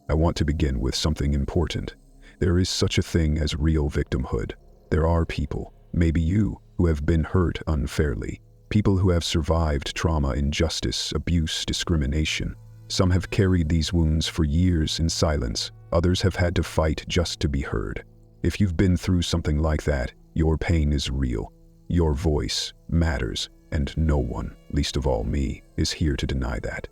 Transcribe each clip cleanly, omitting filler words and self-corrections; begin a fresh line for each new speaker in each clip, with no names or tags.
I want to begin with something important. There is such a thing as real victimhood. There are people, maybe you, who have been hurt unfairly. People who have survived trauma, injustice, abuse, discrimination. Some have carried these wounds for years in silence. Others have had to fight just to be heard. If you've been through something like that, your pain is real. Your voice matters, and no one, least of all me, is here to deny that.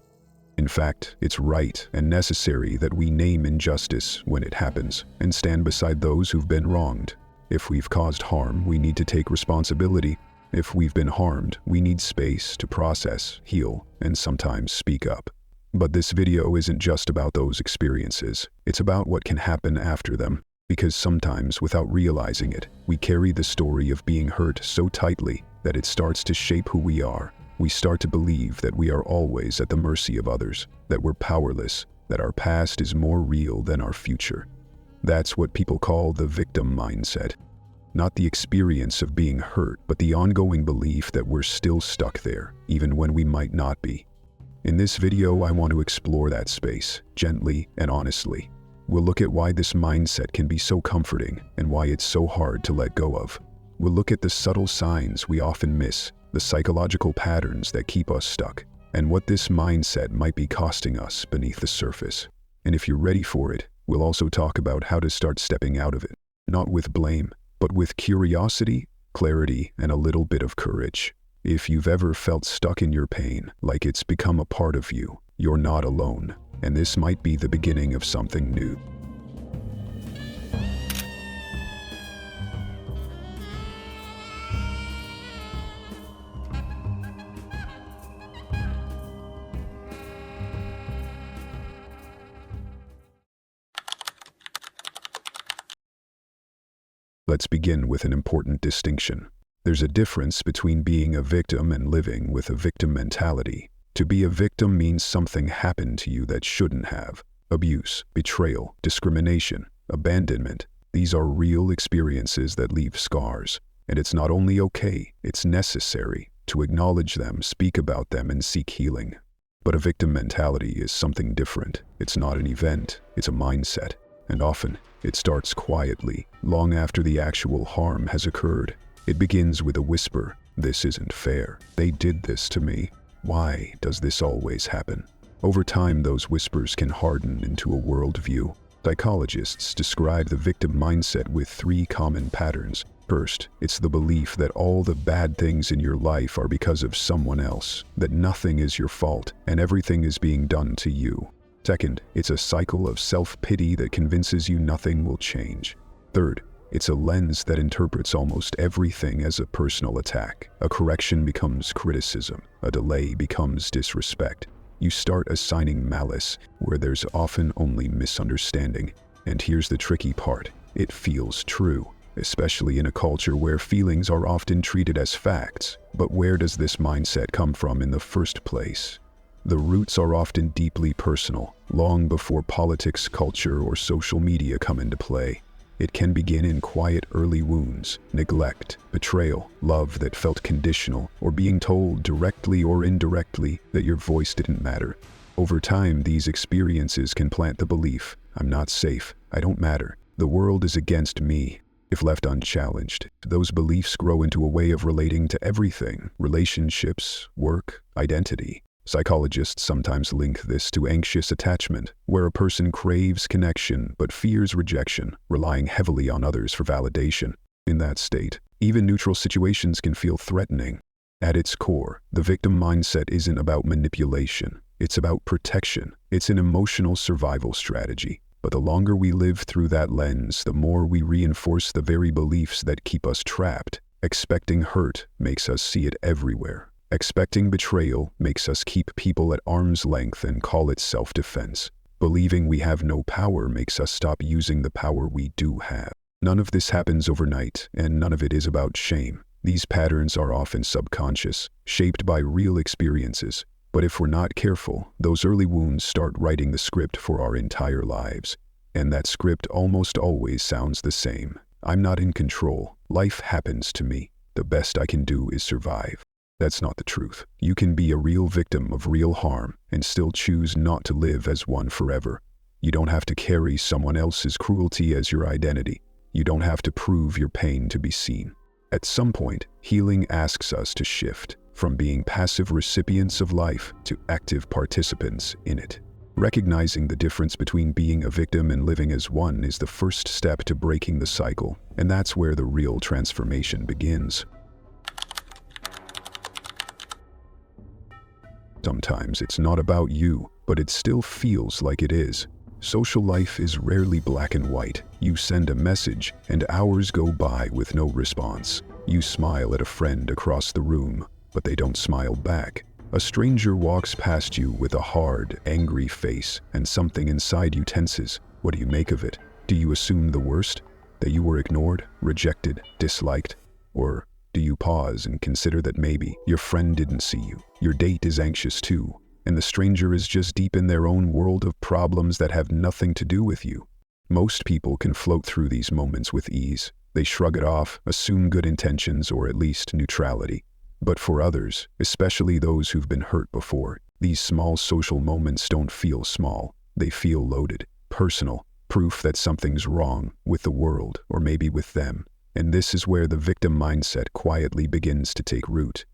In fact, it's right and necessary that we name injustice when it happens and stand beside those who've been wronged. If we've caused harm, we need to take responsibility. If we've been harmed, we need space to process, heal, and sometimes speak up. But this video isn't just about those experiences. It's about what can happen after them. Because sometimes, without realizing it, we carry the story of being hurt so tightly that it starts to shape who we are. We start to believe that we are always at the mercy of others, that we're powerless, that our past is more real than our future. That's what people call the victim mindset. Not the experience of being hurt, but the ongoing belief that we're still stuck there, even when we might not be. In this video, I want to explore that space, gently and honestly. We'll look at why this mindset can be so comforting and why it's so hard to let go of. We'll look at the subtle signs we often miss, the psychological patterns that keep us stuck, and what this mindset might be costing us beneath the surface. And if you're ready for it, we'll also talk about how to start stepping out of it, not with blame, but with curiosity, clarity, and a little bit of courage. If you've ever felt stuck in your pain, like it's become a part of you, you're not alone, and this might be the beginning of something new. Let's begin with an important distinction. There's a difference between being a victim and living with a victim mentality. To be a victim means something happened to you that shouldn't have. Abuse, betrayal, discrimination, abandonment. These are real experiences that leave scars. And it's not only okay, it's necessary to acknowledge them, speak about them, and seek healing. But a victim mentality is something different. It's not an event, it's a mindset. And often, it starts quietly, long after the actual harm has occurred. It begins with a whisper, "This isn't fair. They did this to me. Why does this always happen?" Over time, those whispers can harden into a worldview. Psychologists describe the victim mindset with 3 common patterns. First, it's the belief that all the bad things in your life are because of someone else, that nothing is your fault, and everything is being done to you. Second, it's a cycle of self-pity that convinces you nothing will change. Third, it's a lens that interprets almost everything as a personal attack. A correction becomes criticism. A delay becomes disrespect. You start assigning malice where there's often only misunderstanding. And here's the tricky part. It feels true, especially in a culture where feelings are often treated as facts. But where does this mindset come from in the first place? The roots are often deeply personal, long before politics, culture, or social media come into play. It can begin in quiet early wounds, neglect, betrayal, love that felt conditional, or being told directly or indirectly that your voice didn't matter. Over time, these experiences can plant the belief, "I'm not safe, I don't matter, the world is against me." If left unchallenged, those beliefs grow into a way of relating to everything: relationships, work, identity. Psychologists sometimes link this to anxious attachment, where a person craves connection but fears rejection, relying heavily on others for validation. In that state, even neutral situations can feel threatening. At its core, the victim mindset isn't about manipulation. It's about protection. It's an emotional survival strategy. But the longer we live through that lens, the more we reinforce the very beliefs that keep us trapped. Expecting hurt makes us see it everywhere. Expecting betrayal makes us keep people at arm's length and call it self-defense. Believing we have no power makes us stop using the power we do have. None of this happens overnight, and none of it is about shame. These patterns are often subconscious, shaped by real experiences. But if we're not careful, those early wounds start writing the script for our entire lives. And that script almost always sounds the same. I'm not in control. Life happens to me. The best I can do is survive. That's not the truth. You can be a real victim of real harm and still choose not to live as one forever. You don't have to carry someone else's cruelty as your identity. You don't have to prove your pain to be seen. At some point, healing asks us to shift from being passive recipients of life to active participants in it. Recognizing the difference between being a victim and living as one is the first step to breaking the cycle, and that's where the real transformation begins. Sometimes it's not about you, but it still feels like it is. Social life is rarely black and white. You send a message, and hours go by with no response. You smile at a friend across the room, but they don't smile back. A stranger walks past you with a hard, angry face, and something inside you tenses. What do you make of it? Do you assume the worst? That you were ignored, rejected, disliked? Or do you pause and consider that maybe your friend didn't see you? Your date is anxious too, and the stranger is just deep in their own world of problems that have nothing to do with you. Most people can float through these moments with ease. They shrug it off, assume good intentions or at least neutrality. But for others, especially those who've been hurt before, these small social moments don't feel small. They feel loaded, personal, proof that something's wrong with the world or maybe with them. And this is where the victim mindset quietly begins to take root.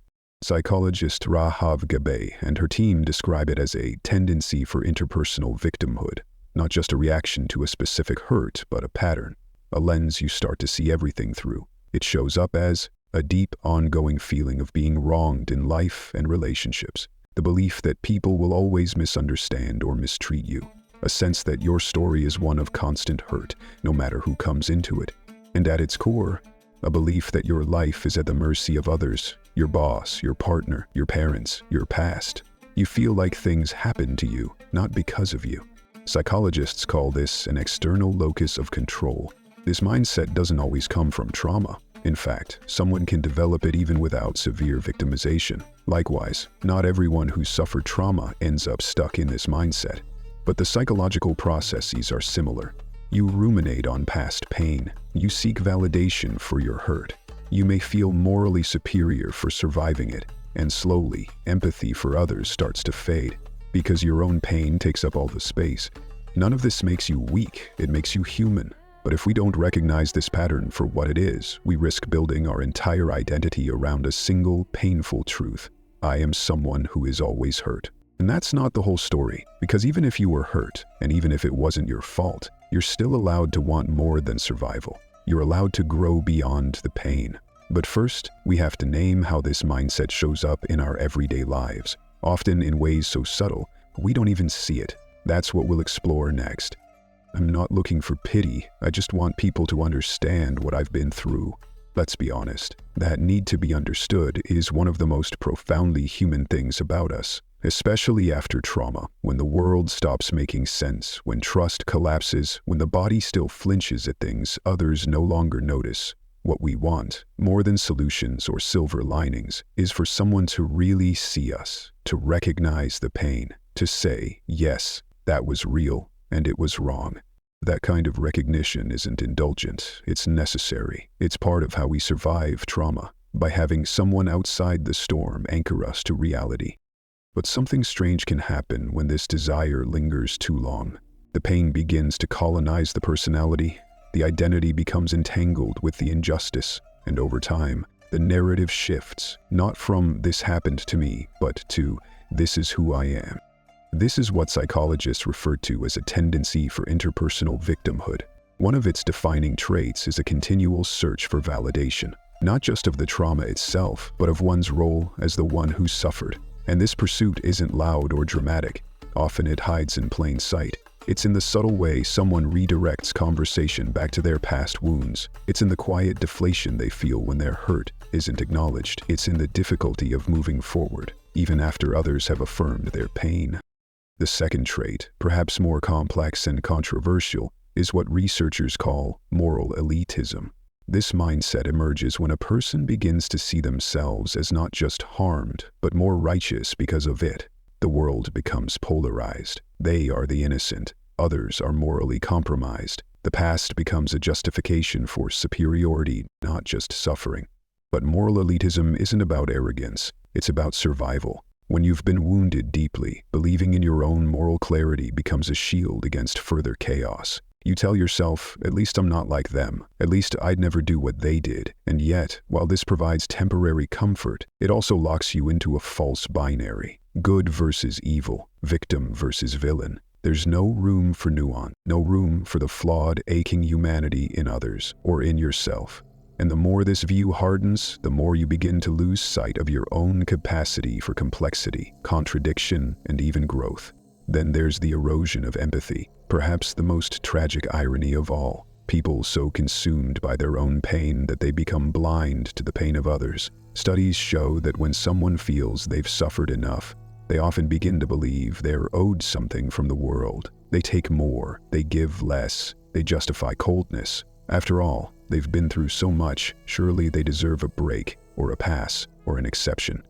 Psychologist Rahaf Gabe and her team describe it as a tendency for interpersonal victimhood, not just a reaction to a specific hurt, but a pattern, a lens you start to see everything through. It shows up as a deep, ongoing feeling of being wronged in life and relationships, the belief that people will always misunderstand or mistreat you, a sense that your story is one of constant hurt, no matter who comes into it, and at its core, a belief that your life is at the mercy of others, your boss, your partner, your parents, your past. You feel like things happen to you, not because of you. Psychologists call this an external locus of control. This mindset doesn't always come from trauma. In fact, someone can develop it even without severe victimization. Likewise, not everyone who suffered trauma ends up stuck in this mindset. But the psychological processes are similar. You ruminate on past pain. You seek validation for your hurt. You may feel morally superior for surviving it. And slowly, empathy for others starts to fade, because your own pain takes up all the space. None of this makes you weak, it makes you human. But if we don't recognize this pattern for what it is, we risk building our entire identity around a single, painful truth. I am someone who is always hurt. And that's not the whole story, because even if you were hurt, and even if it wasn't your fault, you're still allowed to want more than survival. You're allowed to grow beyond the pain. But first, we have to name how this mindset shows up in our everyday lives, often in ways so subtle, we don't even see it. That's what we'll explore next. I'm not looking for pity, I just want people to understand what I've been through. Let's be honest, that need to be understood is one of the most profoundly human things about us, especially after trauma, when the world stops making sense, when trust collapses, when the body still flinches at things others no longer notice. What we want, more than solutions or silver linings, is for someone to really see us, to recognize the pain, to say, yes, that was real, and it was wrong. That kind of recognition isn't indulgent, it's necessary. It's part of how we survive trauma, by having someone outside the storm anchor us to reality. But something strange can happen when this desire lingers too long. The pain begins to colonize the personality, the identity becomes entangled with the injustice, and over time, the narrative shifts, not from "this happened to me," but to "this is who I am." This is what psychologists refer to as a tendency for interpersonal victimhood. One of its defining traits is a continual search for validation, not just of the trauma itself, but of one's role as the one who suffered. And this pursuit isn't loud or dramatic. Often it hides in plain sight. It's in the subtle way someone redirects conversation back to their past wounds. It's in the quiet deflation they feel when their hurt isn't acknowledged. It's in the difficulty of moving forward, even after others have affirmed their pain. The second trait, perhaps more complex and controversial, is what researchers call moral elitism. This mindset emerges when a person begins to see themselves as not just harmed, but more righteous because of it. The world becomes polarized. They are the innocent. Others are morally compromised. The past becomes a justification for superiority, not just suffering. But moral elitism isn't about arrogance. It's about survival. When you've been wounded deeply, believing in your own moral clarity becomes a shield against further chaos. You tell yourself, at least I'm not like them. At least I'd never do what they did. And yet, while this provides temporary comfort, it also locks you into a false binary. Good versus evil, victim versus villain. There's no room for nuance, no room for the flawed, aching humanity in others or in yourself. And the more this view hardens, the more you begin to lose sight of your own capacity for complexity, contradiction, and even growth. Then there's the erosion of empathy, perhaps the most tragic irony of all. People so consumed by their own pain that they become blind to the pain of others. Studies show that when someone feels they've suffered enough, they often begin to believe they're owed something from the world. They take more, they give less, they justify coldness. After all, they've been through so much, surely they deserve a break, or a pass, or an exception.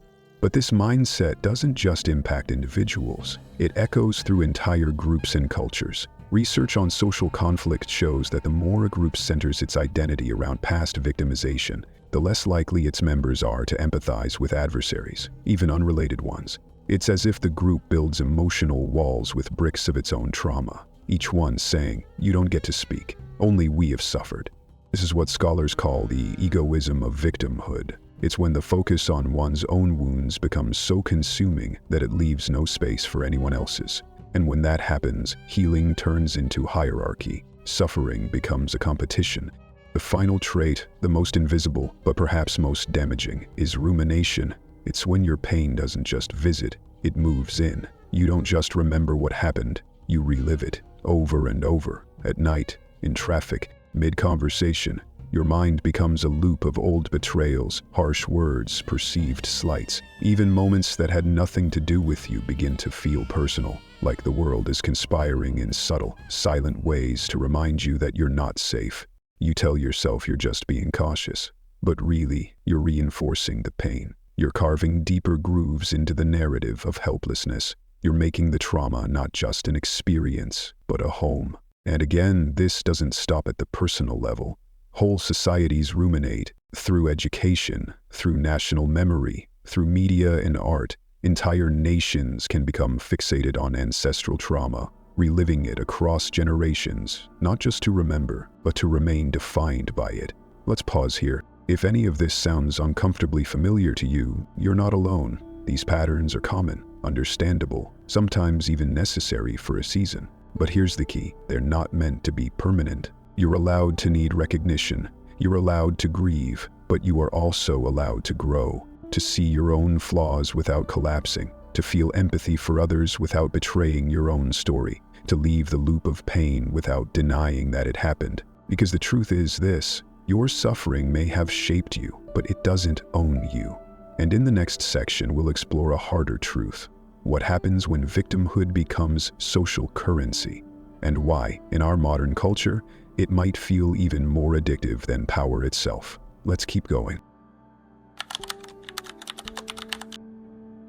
But this mindset doesn't just impact individuals, it echoes through entire groups and cultures. Research on social conflict shows that the more a group centers its identity around past victimization, the less likely its members are to empathize with adversaries, even unrelated ones. It's as if the group builds emotional walls with bricks of its own trauma, each one saying, "You don't get to speak, only we have suffered." This is what scholars call the egoism of victimhood. It's when the focus on one's own wounds becomes so consuming that it leaves no space for anyone else's. And when that happens, healing turns into hierarchy. Suffering becomes a competition. The final trait, the most invisible, but perhaps most damaging, is rumination. It's when your pain doesn't just visit, it moves in. You don't just remember what happened, you relive it, over and over, at night, in traffic, mid-conversation. Your mind becomes a loop of old betrayals, harsh words, perceived slights. Even moments that had nothing to do with you begin to feel personal, like the world is conspiring in subtle, silent ways to remind you that you're not safe. You tell yourself you're just being cautious, but really, you're reinforcing the pain. You're carving deeper grooves into the narrative of helplessness. You're making the trauma not just an experience, but a home. And again, this doesn't stop at the personal level. Whole societies ruminate through education, through national memory, through media and art. Entire nations can become fixated on ancestral trauma, reliving it across generations, not just to remember, but to remain defined by it. Let's pause here. If any of this sounds uncomfortably familiar to you, you're not alone. These patterns are common, understandable, sometimes even necessary for a season. But here's the key, they're not meant to be permanent. You're allowed to need recognition, you're allowed to grieve, but you are also allowed to grow, to see your own flaws without collapsing, to feel empathy for others without betraying your own story, to leave the loop of pain without denying that it happened. Because the truth is this, your suffering may have shaped you, but it doesn't own you. And in the next section, we'll explore a harder truth. What happens when victimhood becomes social currency, and why, in our modern culture, it might feel even more addictive than power itself. Let's keep going.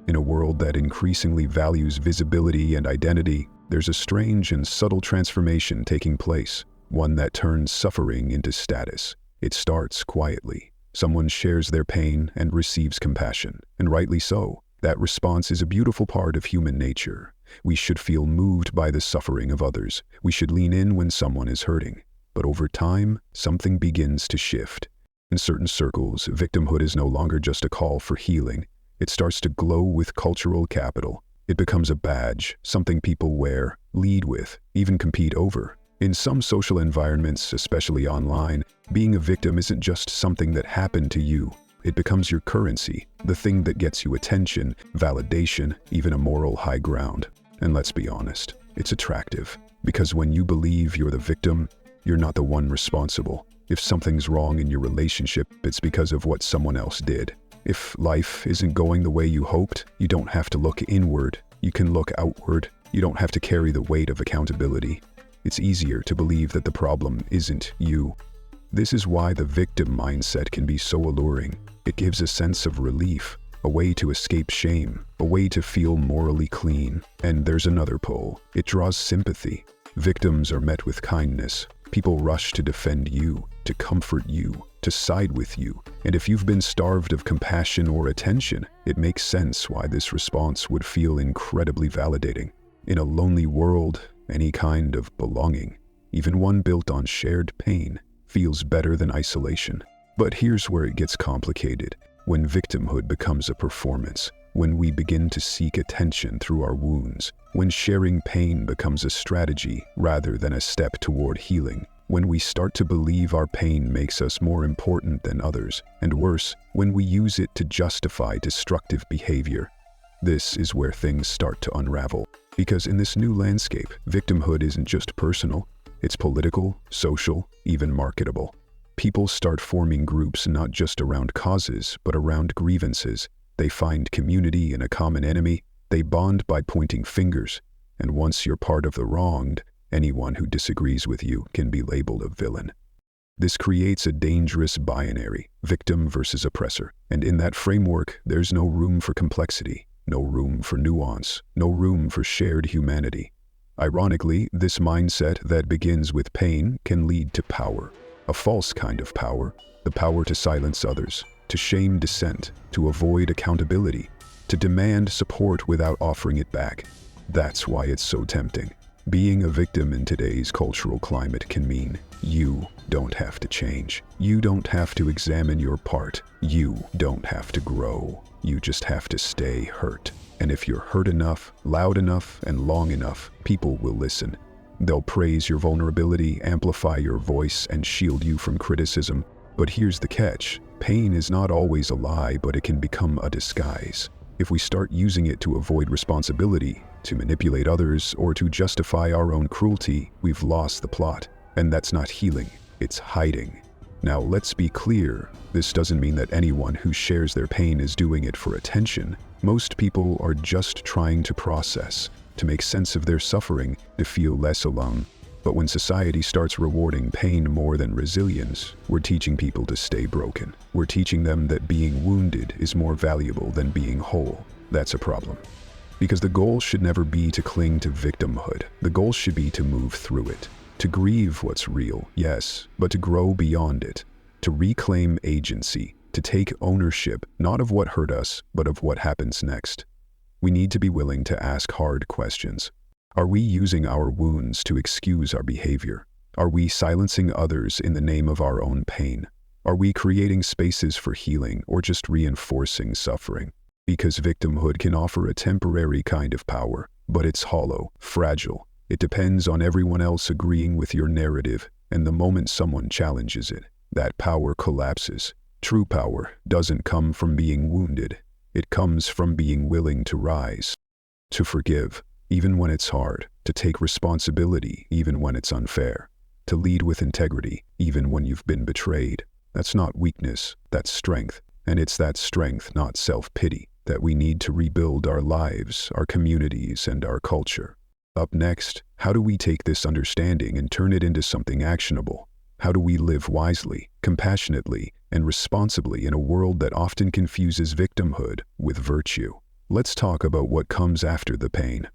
In a world that increasingly values visibility and identity, there's a strange and subtle transformation taking place, one that turns suffering into status. It starts quietly. Someone shares their pain and receives compassion, and rightly so. That response is a beautiful part of human nature. We should feel moved by the suffering of others. We should lean in when someone is hurting. But over time, something begins to shift. In certain circles, victimhood is no longer just a call for healing. It starts to glow with cultural capital. It becomes a badge, something people wear, lead with, even compete over. In some social environments, especially online, being a victim isn't just something that happened to you. It becomes your currency, the thing that gets you attention, validation, even a moral high ground. And let's be honest, it's attractive. Because when you believe you're the victim, you're not the one responsible. If something's wrong in your relationship, it's because of what someone else did. If life isn't going the way you hoped, you don't have to look inward. You can look outward. You don't have to carry the weight of accountability. It's easier to believe that the problem isn't you. This is why the victim mindset can be so alluring. It gives a sense of relief, a way to escape shame, a way to feel morally clean. And there's another pull. It draws sympathy. Victims are met with kindness. People rush to defend you, to comfort you, to to side with you. And if you've been starved of compassion or attention, it makes sense why this response would feel incredibly validating. In a lonely world, any kind of belonging, even one built on shared pain, feels better than isolation. But here's where it gets complicated. When victimhood becomes a performance, when we begin to seek attention through our wounds, when sharing pain becomes a strategy rather than a step toward healing, when we start to believe our pain makes us more important than others, and worse, when we use it to justify destructive behavior, this is where things start to unravel. Because in this new landscape, victimhood isn't just personal, it's political, social, even marketable. People start forming groups not just around causes, but around grievances. They find community in a common enemy, they bond by pointing fingers, and once you're part of the wronged, anyone who disagrees with you can be labeled a villain. This creates a dangerous binary, victim versus oppressor, and in that framework, there's no room for complexity, no room for nuance, no room for shared humanity. Ironically, this mindset that begins with pain can lead to power. A false kind of power, the power to silence others, to shame dissent, to avoid accountability, to demand support without offering it back. That's why it's so tempting. Being a victim in today's cultural climate can mean you don't have to change. You don't have to examine your part. You don't have to grow. You just have to stay hurt. And if you're hurt enough, loud enough, and long enough, people will listen. They'll praise your vulnerability, amplify your voice, and shield you from criticism. But here's the catch. Pain is not always a lie, but it can become a disguise. If we start using it to avoid responsibility, to manipulate others, or to justify our own cruelty, we've lost the plot. And that's not healing, it's hiding. Now, let's be clear. This doesn't mean that anyone who shares their pain is doing it for attention. Most people are just trying to process, to make sense of their suffering, to feel less alone. But when society starts rewarding pain more than resilience, we're teaching people to stay broken. We're teaching them that being wounded is more valuable than being whole. That's a problem. Because the goal should never be to cling to victimhood. The goal should be to move through it. To grieve what's real, yes, but to grow beyond it. To reclaim agency. To take ownership, not of what hurt us, but of what happens next. We need to be willing to ask hard questions. Are we using our wounds to excuse our behavior? Are we silencing others in the name of our own pain? Are we creating spaces for healing or just reinforcing suffering? Because victimhood can offer a temporary kind of power, but it's hollow, fragile. It depends on everyone else agreeing with your narrative, and the moment someone challenges it, that power collapses. True power doesn't come from being wounded. It comes from being willing to rise, to forgive, even when it's hard, to take responsibility, even when it's unfair, to lead with integrity, even when you've been betrayed. That's not weakness, that's strength. And it's that strength, not self-pity, that we need to rebuild our lives, our communities, and our culture. Up next, how do we take this understanding and turn it into something actionable? How do we live wisely, compassionately, and responsibly in a world that often confuses victimhood with virtue? Let's talk about what comes after the pain.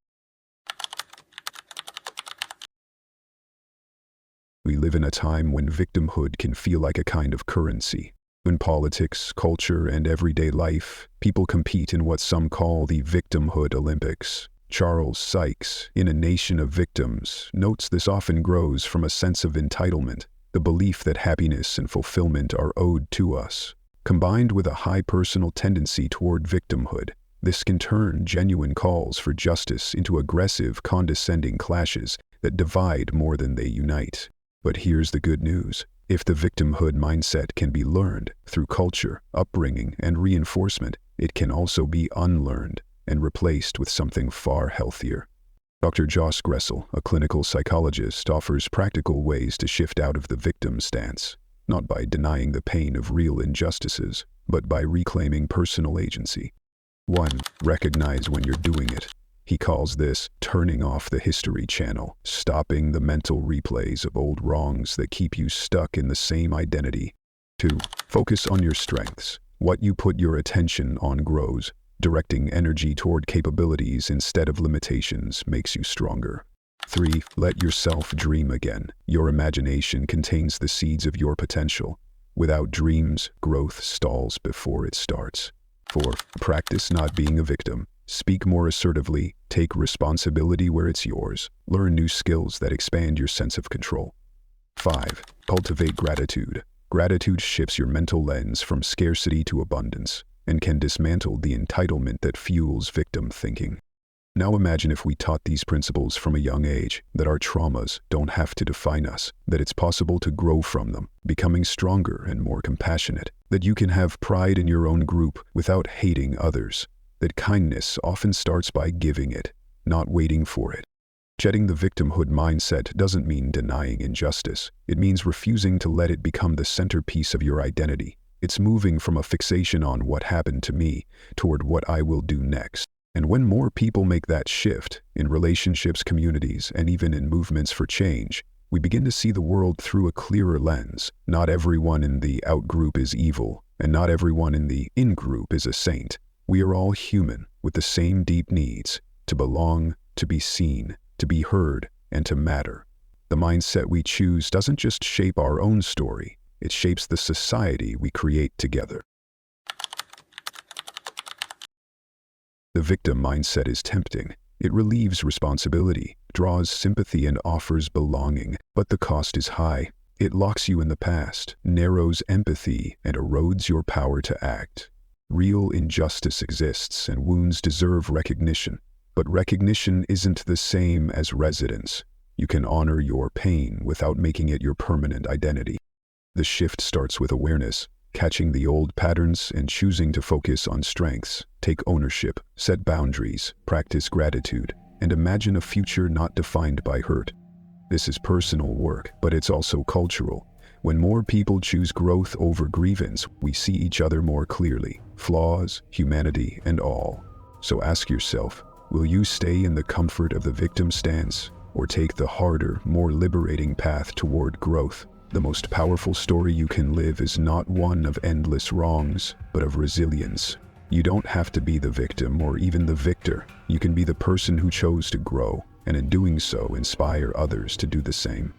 We live in a time when victimhood can feel like a kind of currency. In politics, culture, and everyday life, people compete in what some call the Victimhood Olympics. Charles Sykes, in A Nation of Victims, notes this often grows from a sense of entitlement, the belief that happiness and fulfillment are owed to us. Combined with a high personal tendency toward victimhood, this can turn genuine calls for justice into aggressive, condescending clashes that divide more than they unite. But here's the good news. If the victimhood mindset can be learned through culture, upbringing, and reinforcement, it can also be unlearned and replaced with something far healthier. Dr. Joss Gressel, a clinical psychologist, offers practical ways to shift out of the victim stance, not by denying the pain of real injustices, but by reclaiming personal agency. 1. Recognize when you're doing it. He calls this turning off the history channel, stopping the mental replays of old wrongs that keep you stuck in the same identity. 2. Focus on your strengths. What you put your attention on grows. Directing energy toward capabilities instead of limitations makes you stronger. 3. Let yourself dream again. Your imagination contains the seeds of your potential. Without dreams, growth stalls before it starts. 4. Practice not being a victim. Speak more assertively, take responsibility where it's yours, learn new skills that expand your sense of control. 5. Cultivate gratitude. Gratitude shifts your mental lens from scarcity to abundance and can dismantle the entitlement that fuels victim thinking. Now imagine if we taught these principles from a young age, that our traumas don't have to define us, that it's possible to grow from them, becoming stronger and more compassionate, that you can have pride in your own group without hating others, that kindness often starts by giving it, not waiting for it. Shedding the victimhood mindset doesn't mean denying injustice. It means refusing to let it become the centerpiece of your identity. It's moving from a fixation on what happened to me toward what I will do next. And when more people make that shift, in relationships, communities, and even in movements for change, we begin to see the world through a clearer lens. Not everyone in the out group is evil, and not everyone in the in group is a saint. We are all human, with the same deep needs: to belong, to be seen, to be heard, and to matter. The mindset we choose doesn't just shape our own story, it shapes the society we create together. The victim mindset is tempting. It relieves responsibility, draws sympathy, and offers belonging, but the cost is high. It locks you in the past, narrows empathy, and erodes your power to act. Real injustice exists, and wounds deserve recognition. But recognition isn't the same as residence. You can honor your pain without making it your permanent identity. The shift starts with awareness, catching the old patterns and choosing to focus on strengths. Take ownership, set boundaries, practice gratitude, and imagine a future not defined by hurt. This is personal work, but it's also cultural. When more people choose growth over grievance, we see each other more clearly, flaws, humanity, and all. So ask yourself, will you stay in the comfort of the victim stance, or take the harder, more liberating path toward growth? The most powerful story you can live is not one of endless wrongs, but of resilience. You don't have to be the victim or even the victor. You can be the person who chose to grow, and in doing so, inspire others to do the same.